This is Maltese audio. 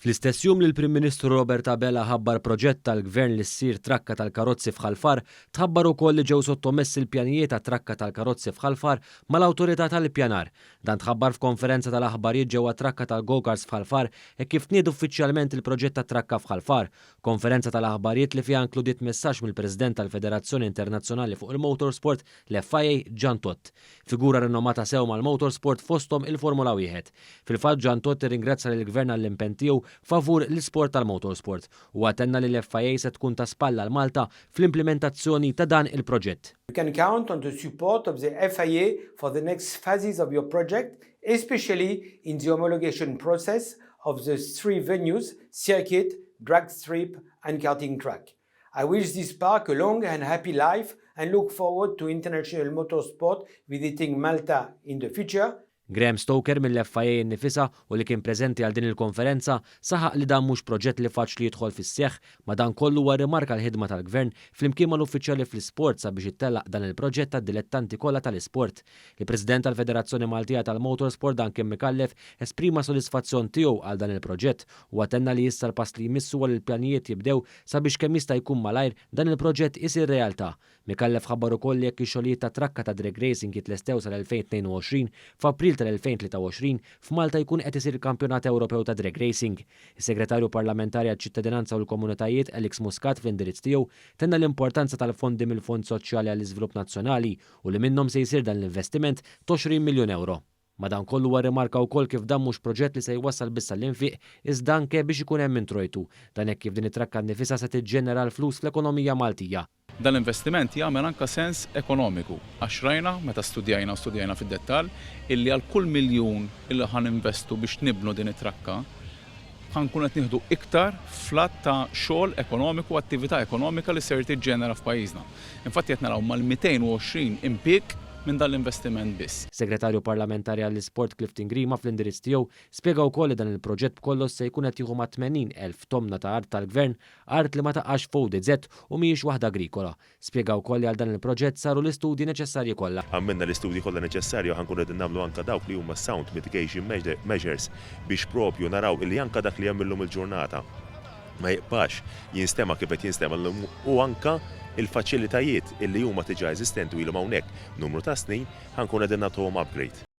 Fl-istess jum li l-Prim Ministru Robert Abela ħabbar proġett tal-Gvern li ssir trakka tal-karozzi f'Ħalfar, tħabbar ukoll li ġew sottomessi l-pjanijiet ta' trakka tal-karozzi f'Ħalfar mal-Awtorità tal-Ippjanar. Dan tħabbar f'konferenza tal-aħbarijiet ġewwa trakka tal-Go-Karts f'Ħalfar e kif tnied uffiċjalment il-proġett ta' trakka f'Ħalfar. Konferenza tal-aħbarijiet li fiha inkludiet messaġġ mill-President tal-Federazzjoni Internazzjonali fuq il-Motorsport l-FIA Jan Todt. Figura rinomata sew mal-motorsport fosthom il-Formula 1. Fil-fatt Jan Todt irringrazzja lill-Gvern għall-impenn tiegħu favur l-isport tal-motorsport u għatenna li l-FIA se tkun ta' spalla l-Malta fl-implementazzjoni ta' dan il-proġett. You can count on the support of the FIA for the next phases of your project, especially in the homologation process of the 3 venues, circuit, drag strip and karting track. I wish this park a long and happy life and look forward to international motorsport visiting Malta in the future. Graham Stoker mill-FIA nifisa u li kien preżenti għal din il-konferenza saħaq li dan mhux proġett li faċli jidħol fis-seħħ, ma dan kollu huwa rimarka l-ħidma tal-Gvern flimkien mal-uffiċjali fl-isport sabiex ittellaq dan il-proġett tad-dilettanti kollha tal-isport. Il-President tal-Federazzjoni Maltija tal-Motorsport Dan Kim Mikallef esprima sodisfazzjon tiegħu għal dan il-proġett u għatenna li issa l-pass li jmissu għal il-pjanijiet jibdew sabiex kemm jista' jkun malajr dan il-proġett isir realtà. Mikallef ħabbar ukoll li jekk ix-xogħlijiet ta' trakka ta' drag racing jitlestew sal-2022 f'April tal-2023 f'Malta jkun qed isir il-Kampjonat Ewropew ta' Drag Racing. Is-Segretarju Parlamentari għaċ-Ċittadinanza u l-Komunitajiet Alex Muscat fl-indirizz tiegħu tenna l-importanza tal-fondi mill-Fond Soċjali għall-Iżvilupp Nazzjonali u li minnhom se jsir dan l-investiment ta' 20 miljun euro. Madankollu huwa rimarka wkoll kif dan mhux proġett li se jwassal biss l-infiq iżda anke biex ikun hemm introjtu. Dan hekk kif din it-trakka nnifisha se tiġġenera l-flus fl-ekonomija Maltija. Dan l-investiment jagħmel anke sens ekonomiku għax rajna meta studjajna fid-dettall illi għal kull miljun illi ħan investu biex nibnu din it-trakka ħankun qed nieħdu iktar flat ta' xogħol ekonomiku u attività ekonomika li ser tiġġenera f'pajjiżna. Infatti qed naraw mal-220 impjieg minn dan l-investiment biss. Segretarju Parlamentari għall-Isport Clifton Grima fl-indirizz tiegħu spjega wkoll li dan il-proġett kollox se jkun qed jieħu ma' 80,000 tonna ta' art tal-Gvern, art li ma taqax fuq DZ u mhijiex waħda agrikola. Spjega wkoll li għal dan il-proġett saru l-istudji neċessarji kollha. Għamilna l-istudji kollha neċessarji u ħankun qegħdin nagħmlu anke dawk li huma sound mitigation measures biex propju naraw illi anke dak li jagħmilhom il-ġurnata ma jibqax jinstema kif qed jinstema u anke il-faċilitajiet illi huma diġà eżistenti u ilhom hawnhekk numru ta' snin ħankun qegħdin nagħtuhom upgrade.